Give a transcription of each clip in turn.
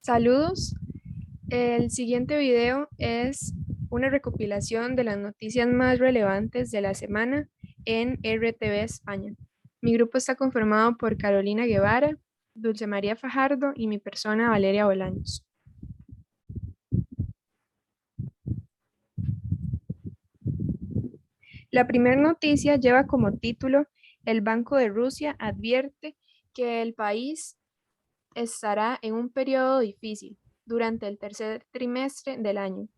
Saludos. El siguiente video es una recopilación de las noticias más relevantes de la semana en RTV España. Mi grupo está conformado por Carolina Guevara, Dulce María Fajardo y mi persona Valeria Bolaños. La primera noticia lleva como título: El Banco de Rusia advierte que el país estará en un periodo difícil durante el tercer trimestre del año.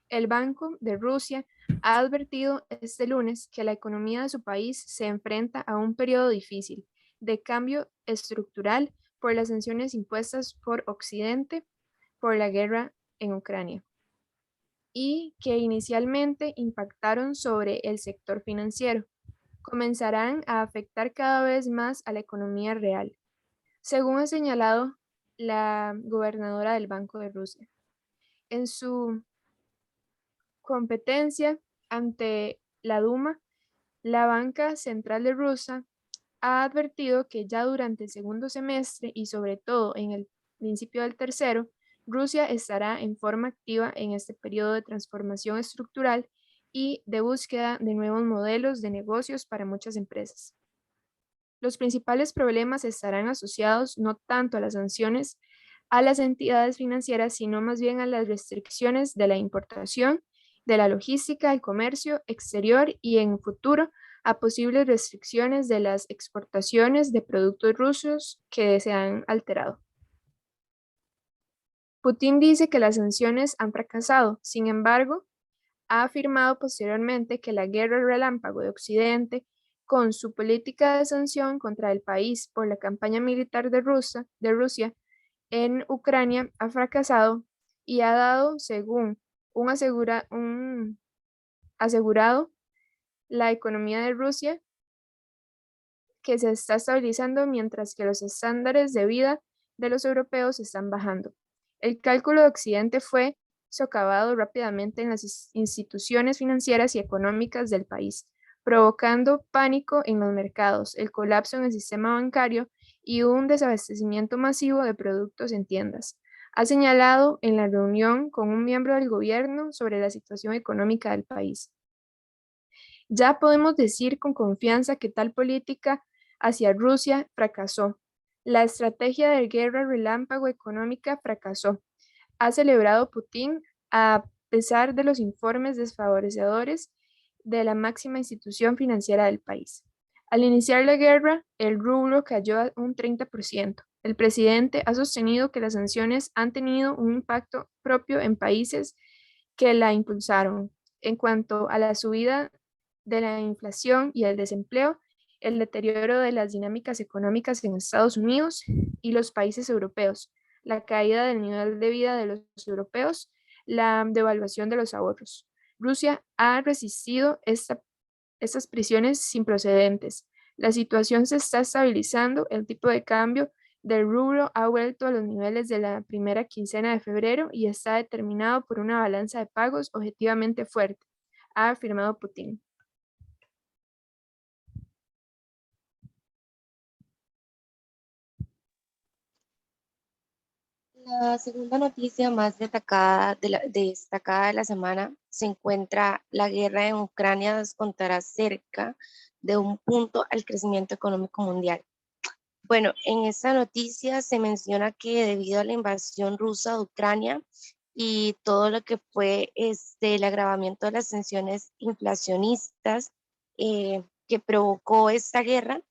El Banco de Rusia ha advertido este lunes que la economía de su país se enfrenta a un periodo difícil de cambio estructural por las sanciones impuestas por Occidente por la guerra en Ucrania y que inicialmente impactaron sobre el sector financiero, comenzarán a afectar cada vez más a la economía real, según ha señalado la gobernadora del Banco de Rusia. En su competencia ante la Duma, la Banca Central de Rusia ha advertido que ya durante el segundo semestre y sobre todo en el principio del tercero, Rusia estará en forma activa en este periodo de transformación estructural y de búsqueda de nuevos modelos de negocios para muchas empresas. Los principales problemas estarán asociados no tanto a las sanciones a las entidades financieras, sino más bien a las restricciones de la importación, de la logística, el comercio exterior y en futuro a posibles restricciones de las exportaciones de productos rusos que se han alterado. Putin dice que las sanciones han fracasado, sin embargo, ha afirmado posteriormente que la guerra relámpago de Occidente, con su política de sanción contra el país por la campaña militar de Rusia en Ucrania, ha fracasado y ha dado, según un asegurado, la economía de Rusia que se está estabilizando mientras que los estándares de vida de los europeos están bajando. El cálculo de Occidente fue socavado rápidamente en las instituciones financieras y económicas del país, provocando pánico en los mercados, el colapso en el sistema bancario y un desabastecimiento masivo de productos en tiendas. Ha señalado en la reunión con un miembro del gobierno sobre la situación económica del país. Ya podemos decir con confianza que tal política hacia Rusia fracasó. La estrategia de guerra relámpago económica fracasó, ha celebrado Putin a pesar de los informes desfavorecedores de la máxima institución financiera del país. Al iniciar la guerra, el rublo cayó a un 30%. El presidente ha sostenido que las sanciones han tenido un impacto propio en países que la impulsaron. En cuanto a la subida de la inflación y el desempleo, el deterioro de las dinámicas económicas en Estados Unidos y los países europeos, la caída del nivel de vida de los europeos, la devaluación de los ahorros. Rusia ha resistido estas presiones sin precedentes. La situación se está estabilizando, el tipo de cambio del rublo ha vuelto a los niveles de la primera quincena de febrero y está determinado por una balanza de pagos objetivamente fuerte, ha afirmado Putin. La segunda noticia más destacada de la semana se encuentra: la guerra en Ucrania descontará cerca de un punto al crecimiento económico mundial. Bueno, en esta noticia se menciona que debido a la invasión rusa de Ucrania y todo lo que fue el agravamiento de las tensiones inflacionistas que provocó esta guerra,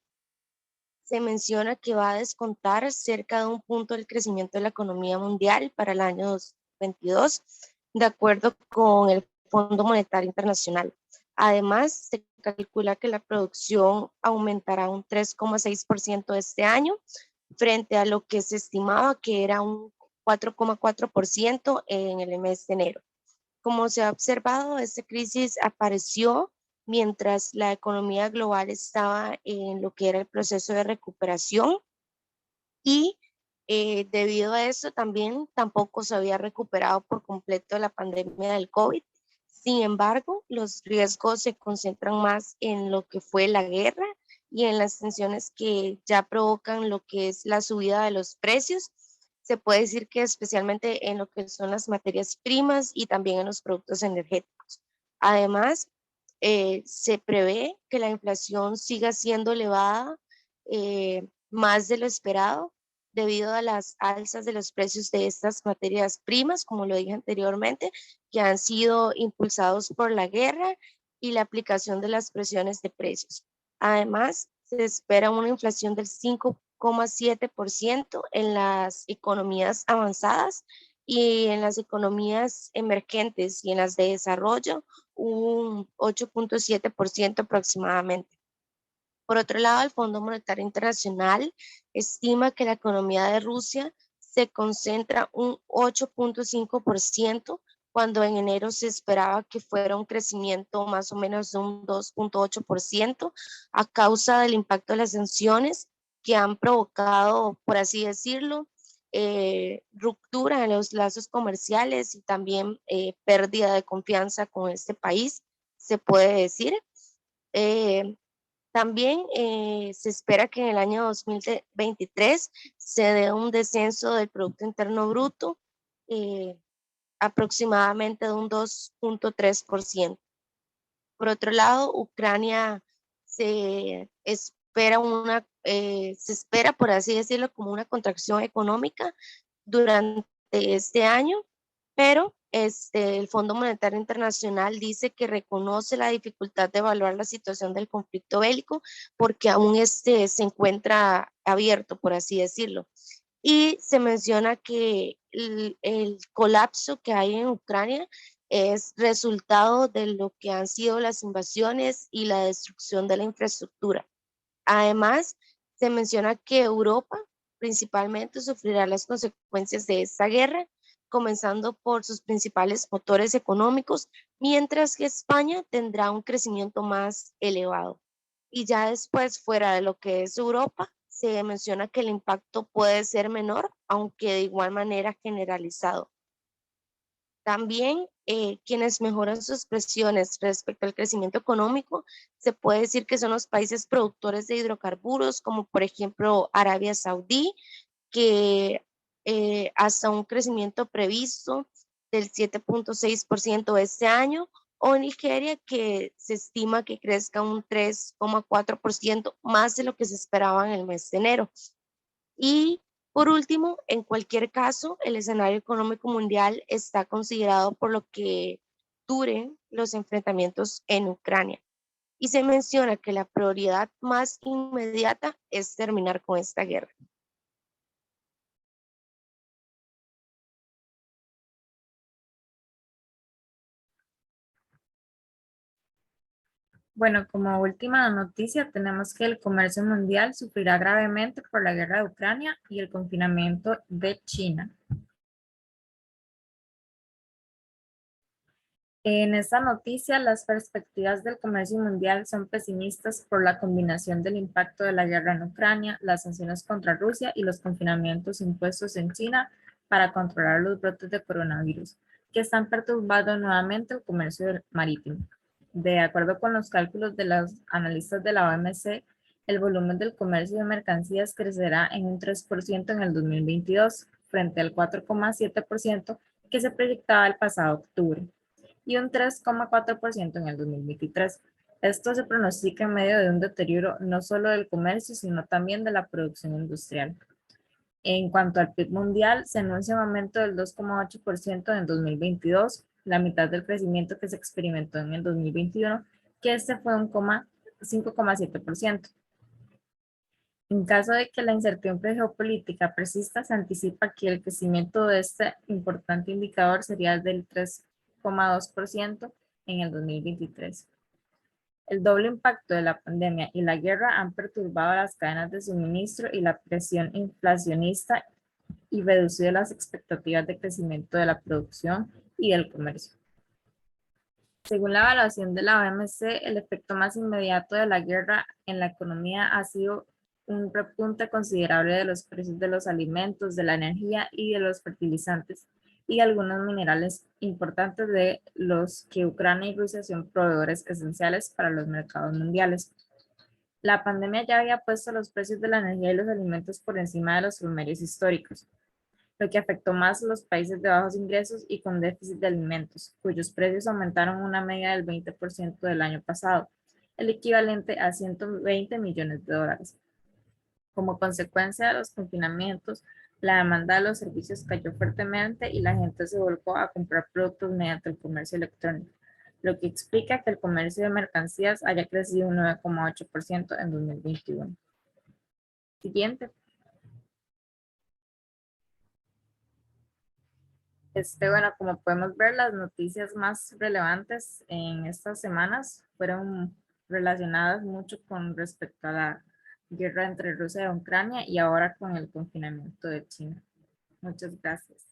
se menciona que va a descontar cerca de un punto del crecimiento de la economía mundial para el año 2022, de acuerdo con el Fondo Monetario Internacional. Además, se calcula que la producción aumentará un 3,6% este año, frente a lo que se estimaba que era un 4,4% en el mes de enero. Como se ha observado, esta crisis apareció mientras la economía global estaba en lo que era el proceso de recuperación y debido a eso también tampoco se había recuperado por completo la pandemia del COVID. Sin embargo, los riesgos se concentran más en lo que fue la guerra y en las tensiones que ya provocan lo que es la subida de los precios. Se puede decir que especialmente en lo que son las materias primas y también en los productos energéticos. Además, se prevé que la inflación siga siendo elevada más de lo esperado debido a las alzas de los precios de estas materias primas, como lo dije anteriormente, que han sido impulsados por la guerra y la aplicación de las presiones de precios. Además, se espera una inflación del 5,7% en las economías avanzadas y en las economías emergentes y en las de desarrollo un 8,7% aproximadamente. Por otro lado, el Fondo Monetario Internacional estima que la economía de Rusia se concentra un 8,5%, cuando en enero se esperaba que fuera un crecimiento más o menos de un 2,8% a causa del impacto de las sanciones que han provocado, por así decirlo, ruptura en los lazos comerciales y también pérdida de confianza con este país, se puede decir. Eh, También se espera que en el año 2023 se dé un descenso del Producto Interno Bruto eh, aproximadamente de un 2,3%. Por otro lado, Ucrania se espera, por así decirlo, como una contracción económica durante este año, pero el Fondo Monetario Internacional dice que reconoce la dificultad de evaluar la situación del conflicto bélico porque aún se encuentra abierto, por así decirlo. Y se menciona que el colapso que hay en Ucrania es resultado de lo que han sido las invasiones y la destrucción de la infraestructura. Además, se menciona que Europa principalmente sufrirá las consecuencias de esta guerra, comenzando por sus principales motores económicos, mientras que España tendrá un crecimiento más elevado. Y ya después, fuera de lo que es Europa, se menciona que el impacto puede ser menor, aunque de igual manera generalizado. También quienes mejoran sus presiones respecto al crecimiento económico, se puede decir que son los países productores de hidrocarburos, como por ejemplo Arabia Saudí, que hasta un crecimiento previsto del 7,6% este año, o Nigeria, que se estima que crezca un 3,4% más de lo que se esperaba en el mes de enero. Y por último, en cualquier caso, el escenario económico mundial está considerado por lo que duren los enfrentamientos en Ucrania. Y se menciona que la prioridad más inmediata es terminar con esta guerra. Bueno, como última noticia, tenemos que el comercio mundial sufrirá gravemente por la guerra de Ucrania y el confinamiento de China. En esta noticia, las perspectivas del comercio mundial son pesimistas por la combinación del impacto de la guerra en Ucrania, las sanciones contra Rusia y los confinamientos impuestos en China para controlar los brotes de coronavirus, que están perturbando nuevamente el comercio marítimo. De acuerdo con los cálculos de los analistas de la OMC, el volumen del comercio de mercancías crecerá en un 3% en el 2022, frente al 4,7% que se proyectaba el pasado octubre, y un 3,4% en el 2023. Esto se pronostica en medio de un deterioro no solo del comercio, sino también de la producción industrial. En cuanto al PIB mundial, se anuncia un aumento del 2,8% en 2022, la mitad del crecimiento que se experimentó en el 2021, que este fue un 5,7%. En caso de que la incertidumbre geopolítica persista, se anticipa que el crecimiento de este importante indicador sería del 3,2% en el 2023. El doble impacto de la pandemia y la guerra han perturbado las cadenas de suministro y la presión inflacionista y reducido las expectativas de crecimiento de la producción y del comercio. Según la evaluación de la OMC, el efecto más inmediato de la guerra en la economía ha sido un repunte considerable de los precios de los alimentos, de la energía y de los fertilizantes y algunos minerales importantes de los que Ucrania y Rusia son proveedores esenciales para los mercados mundiales. La pandemia ya había puesto los precios de la energía y los alimentos por encima de los promedios históricos. lo que afectó más a los países de bajos ingresos y con déficit de alimentos, cuyos precios aumentaron una media del 20% del año pasado, el equivalente a 120 millones de dólares. Como consecuencia de los confinamientos, la demanda de los servicios cayó fuertemente y la gente se volcó a comprar productos mediante el comercio electrónico, lo que explica que el comercio de mercancías haya crecido un 9,8% en 2021. Siguiente. Bueno, como podemos ver, las noticias más relevantes en estas semanas fueron relacionadas mucho con respecto a la guerra entre Rusia y Ucrania y ahora con el confinamiento de China. Muchas gracias.